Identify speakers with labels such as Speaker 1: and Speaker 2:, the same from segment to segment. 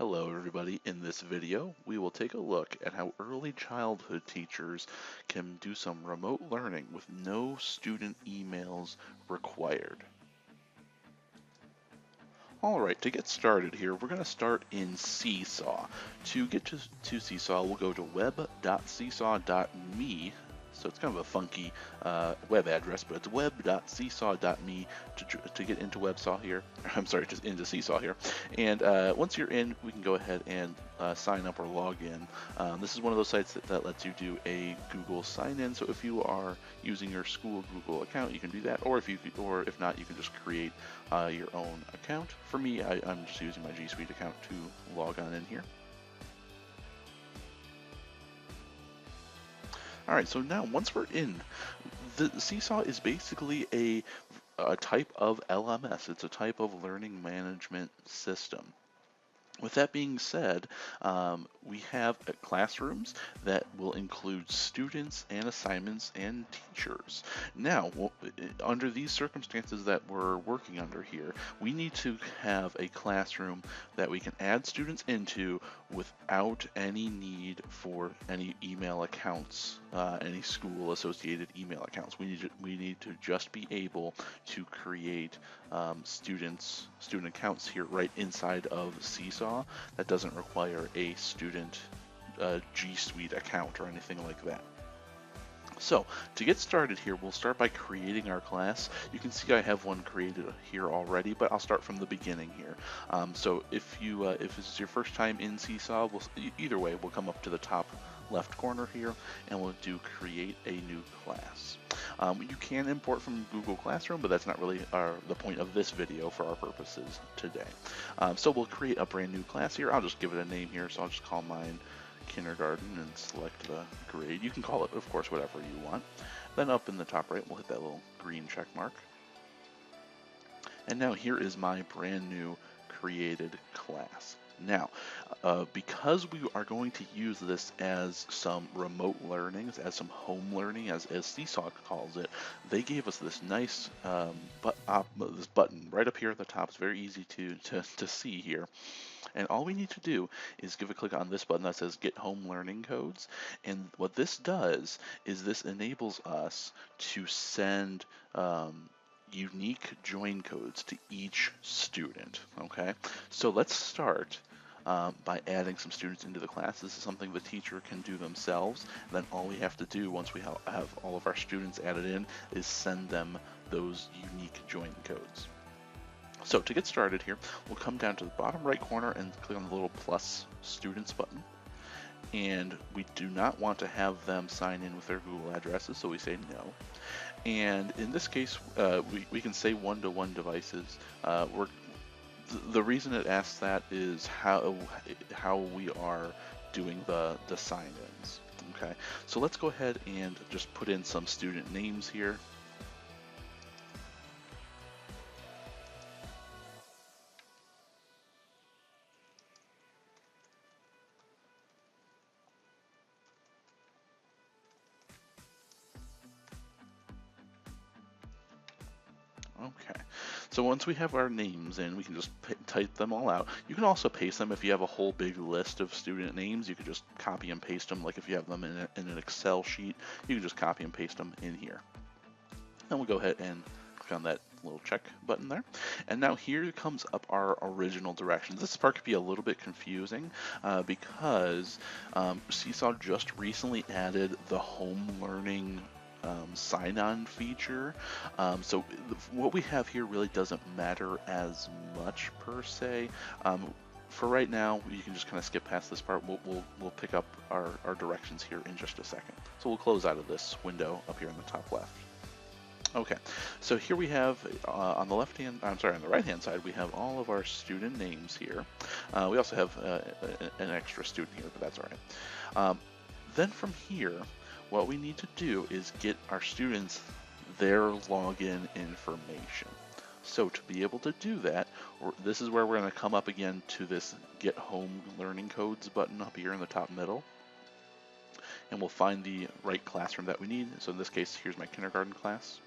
Speaker 1: Hello everybody, in this video we will take a look at how early childhood teachers can do some remote learning with no student emails required. Alright, to get started here, we're going to start in Seesaw. To get to Seesaw, we'll go to web.seesaw.me. So it's kind of a funky web address, but it's web.seesaw.me to get into WebSaw here. I'm sorry, just into Seesaw here. And once you're in, we can go ahead and sign up or log in. This is one of those sites that lets you do a Google sign-in. So if you are using your school Google account, you can do that. Or if not, you can just create your own account. For me, I'm just using my G Suite account to log on in here. All right, so now once we're in, the Seesaw is basically a type of LMS. It's a type of learning management system. With that being said, we have classrooms that will include students and assignments and teachers. Now, under these circumstances that we're working under here, we need to have a classroom that we can add students into without any need for any email accounts, any school-associated email accounts. We need to just be able to create student accounts here right inside of Seesaw. That doesn't require a student G Suite account or anything like that. So to get started here, we'll start by creating our class. You can see I have one created here already, but I'll start from the beginning here. So if this is your first time in Seesaw, either way, we'll come up to the top left corner here and we'll do create a new class. You can import from Google Classroom, but that's not really the point of this video for our purposes today. So we'll create a brand new class here. I'll just give it a name here, so I'll just call mine kindergarten and select the grade. You can call it, of course, whatever you want. Then up in the top right, we'll hit that little green check mark. And now here is my brand new created class. Now, because we are going to use this as some remote learning, as some home learning, as Seesaw calls it, they gave us this nice this button right up here at the top. It's very easy to see here. And all we need to do is give a click on this button that says Get Home Learning Codes. And what this does is this enables us to send unique join codes to each student. Okay, so let's start by adding some students into the class. This is something the teacher can do themselves. And then all we have to do once we have all of our students added in is send them those unique join codes. So to get started here, we'll come down to the bottom right corner and click on the little plus students button. And we do not want to have them sign in with their Google addresses, so we say no. And in this case, we can say one-to-one devices. The reason it asks that is how we are doing the sign-ins. Okay, so let's go ahead and just put in some student names here. Okay, so once we have our names in, we can just type them all out. You can also paste them if you have a whole big list of student names. You could just copy and paste them, like if you have them in an Excel sheet, you can just copy and paste them in here. And we'll go ahead and click on that little check button there. And now here comes up our original directions. This part could be a little bit confusing because Seesaw just recently added the home learning sign-on feature. So what we have here really doesn't matter as much per se. For right now, you can just kind of skip past this part. We'll pick up our directions here in just a second. So we'll close out of this window up here in the top left. Okay, so here we have on the right-hand side, we have all of our student names here. We also have an extra student here, but that's all right. Then from here, what we need to do is get our students their login information. So to be able to do that, this is where we're going to come up again to this Get Home Learning Codes button up here in the top middle. And we'll find the right classroom that we need. So in this case, here's my kindergarten class.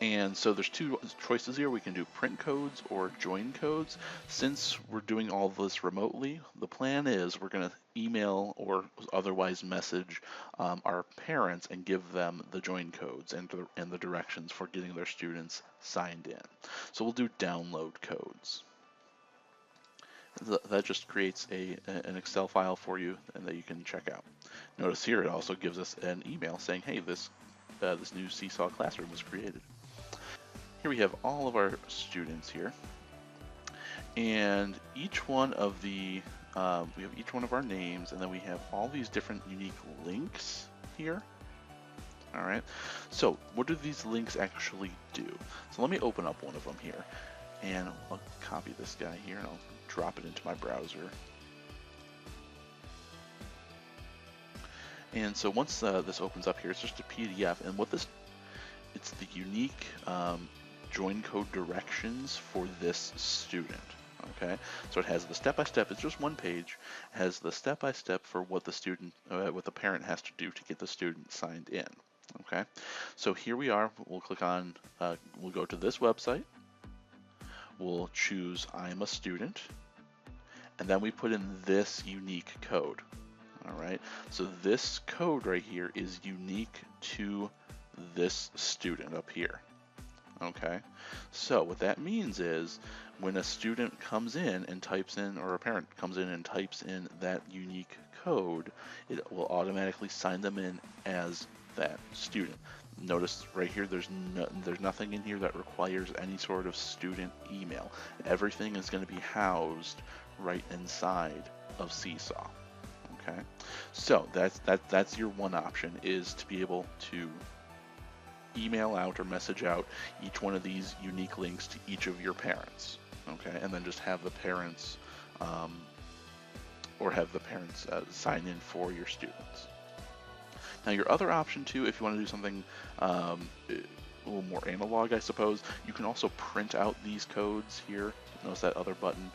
Speaker 1: And so there's two choices here. We can do print codes or join codes. Since we're doing all this remotely, the plan is we're going to email or otherwise message our parents and give them the join codes and the directions for getting their students signed in. So we'll do download codes. That just creates an Excel file for you and that you can check out. Notice here it also gives us an email saying, hey, this new Seesaw classroom was created. Here we have all of our students here, and each one of the we have each one of our names, and then we have all these different unique links here. All right, so what do these links actually do? So let me open up one of them here, and I'll copy this guy here, and I'll drop it into my browser. And so once this opens up here, it's just a PDF, and it's the unique join code directions for this student. Okay, so it has the step-by-step. It's just one page. It has the step-by-step for what the student, what the parent has to do to get the student signed in. Okay, so here we are. We'll click on. We'll go to this website. We'll choose I'm a student, and then we put in this unique code. All right, so this code right here is unique to this student up here. Okay, so what that means is when a student comes in and types in, or a parent comes in and types in that unique code, it will automatically sign them in as that student. Notice right here, there's nothing in here that requires any sort of student email. Everything is going to be housed right inside of Seesaw. Okay, so that's your one option, is to be able to email out or message out each one of these unique links to each of your parents. Okay, and then just have the parents sign in for your students. Now your other option too, if you want to do something a little more analog, I suppose, you can also print out these codes here. Notice that other button.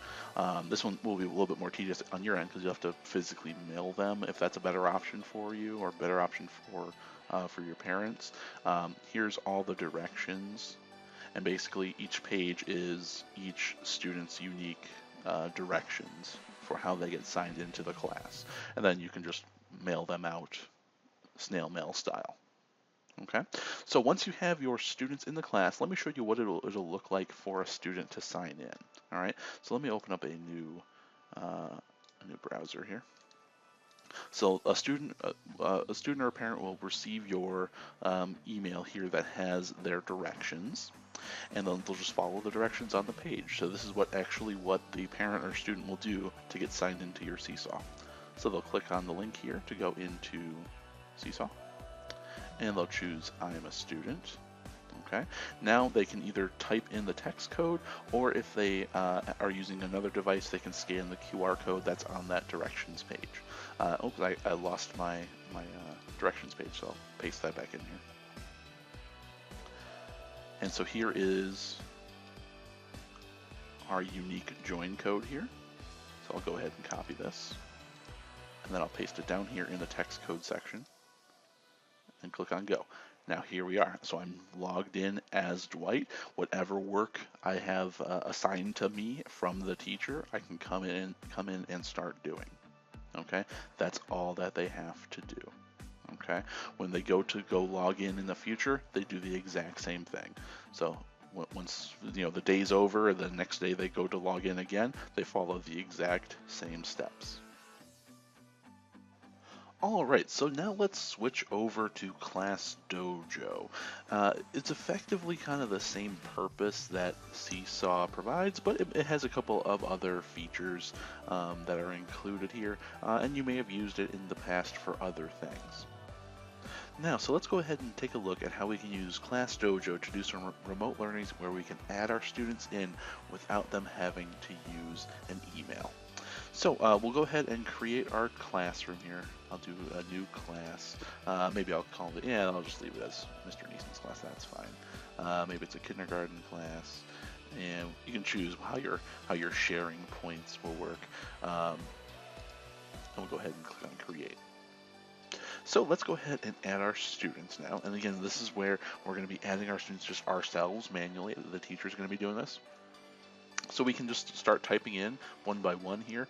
Speaker 1: This one will be a little bit more tedious on your end because you have to physically mail them, if that's a better option for you, or a better option for your parents. Here's all the directions, and basically each page is each student's unique directions for how they get signed into the class, and then you can just mail them out snail mail style. Okay, so once you have your students in the class, let me show you what it'll look like for a student to sign in. All right, so let me open up a new browser here. So a student or a parent will receive your email here that has their directions, and then they'll just follow the directions on the page. So this is what the parent or student will do to get signed into your Seesaw. So they'll click on the link here to go into Seesaw, and they'll choose I am a student. Okay, now they can either type in the text code, or if they are using another device, they can scan the QR code that's on that directions page. I lost my directions page, so I'll paste that back in here. And so here is our unique join code here. So I'll go ahead and copy this, and then I'll paste it down here in the text code section and click on go. Now here we are. So I'm logged in as Dwight. Whatever work I have assigned to me from the teacher, I can come in and start doing. Okay, that's all that they have to do. Okay, when they go log in the future, they do the exact same thing. So once the day's over, the next day they go to log in again, they follow the exact same steps. Alright, so now let's switch over to Class Dojo. It's effectively kind of the same purpose that Seesaw provides, but it has a couple of other features that are included here, and you may have used it in the past for other things. Now, so let's go ahead and take a look at how we can use Class Dojo to do some remote learnings where we can add our students in without them having to use an email. So we'll go ahead and create our classroom here. I'll do a new class. Maybe I'll call it, I'll just leave it as Mr. Neeson's class, that's fine. Maybe it's a kindergarten class, and you can choose how your sharing points will work. And we'll go ahead and click on create. So let's go ahead and add our students now. And again, this is where we're going to be adding our students just ourselves manually. The teacher's going to be doing this. So we can just start typing in one by one here,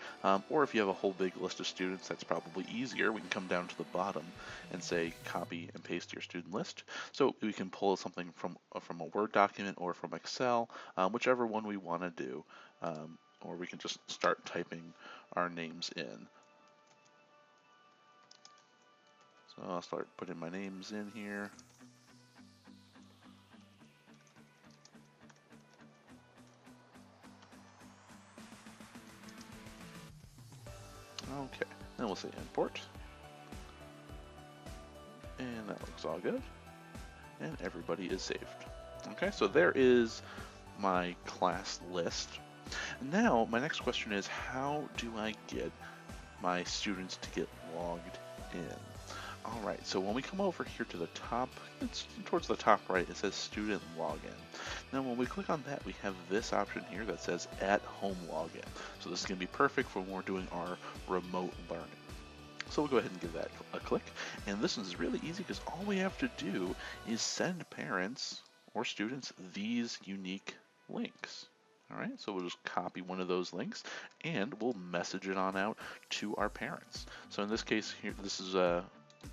Speaker 1: or if you have a whole big list of students, that's probably easier. We can come down to the bottom and say copy and paste your student list. So we can pull something from a Word document or from Excel, whichever one we want to do, or we can just start typing our names in. So I'll start putting my names in here. Okay, then we'll say import, and that looks all good, and everybody is saved. Okay, so there is my class list. Now, my next question is, how do I get my students to get logged in? All right, so when we come over here to the top, it's towards the top right, it says student login. Now when we click on that, we have this option here that says at home login. So this is going to be perfect for when we're doing our remote learning. So we'll go ahead and give that a click. And this is really easy because all we have to do is send parents or students these unique links. All right, so we'll just copy one of those links and we'll message it on out to our parents. So in this case here, this is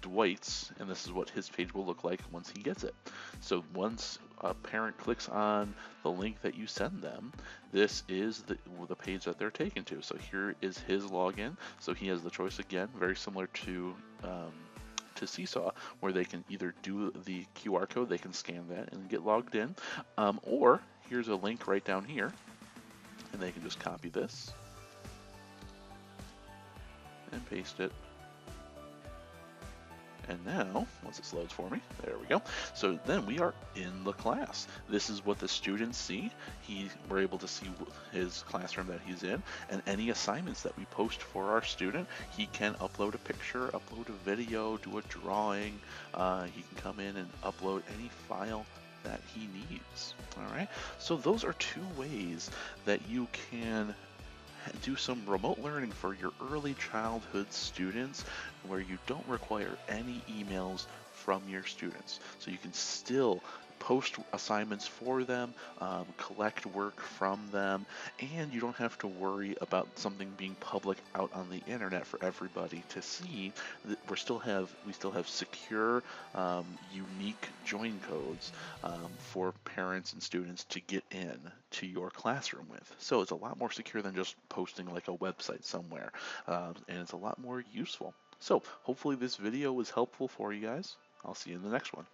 Speaker 1: Dwight's, and this is what his page will look like once he gets it. So once a parent clicks on the link that you send them, this is the page that they're taken to. So here is his login. So he has the choice again, very similar to Seesaw, where they can either do the QR code, they can scan that and get logged in, or here's a link right down here, and they can just copy this and paste it. And now, once this loads for me, there we go. So then we are in the class. This is what the students see. We're able to see his classroom that he's in, and any assignments that we post for our student, he can upload a picture, upload a video, do a drawing. He can come in and upload any file that he needs. All right. So those are two ways that you can do some remote learning for your early childhood students where you don't require any emails from your students. So you can still post assignments for them, collect work from them, and you don't have to worry about something being public out on the internet for everybody to see. We still have secure, unique join codes for parents and students to get in to your classroom with. So it's a lot more secure than just posting like a website somewhere, and it's a lot more useful. So hopefully this video was helpful for you guys. I'll see you in the next one.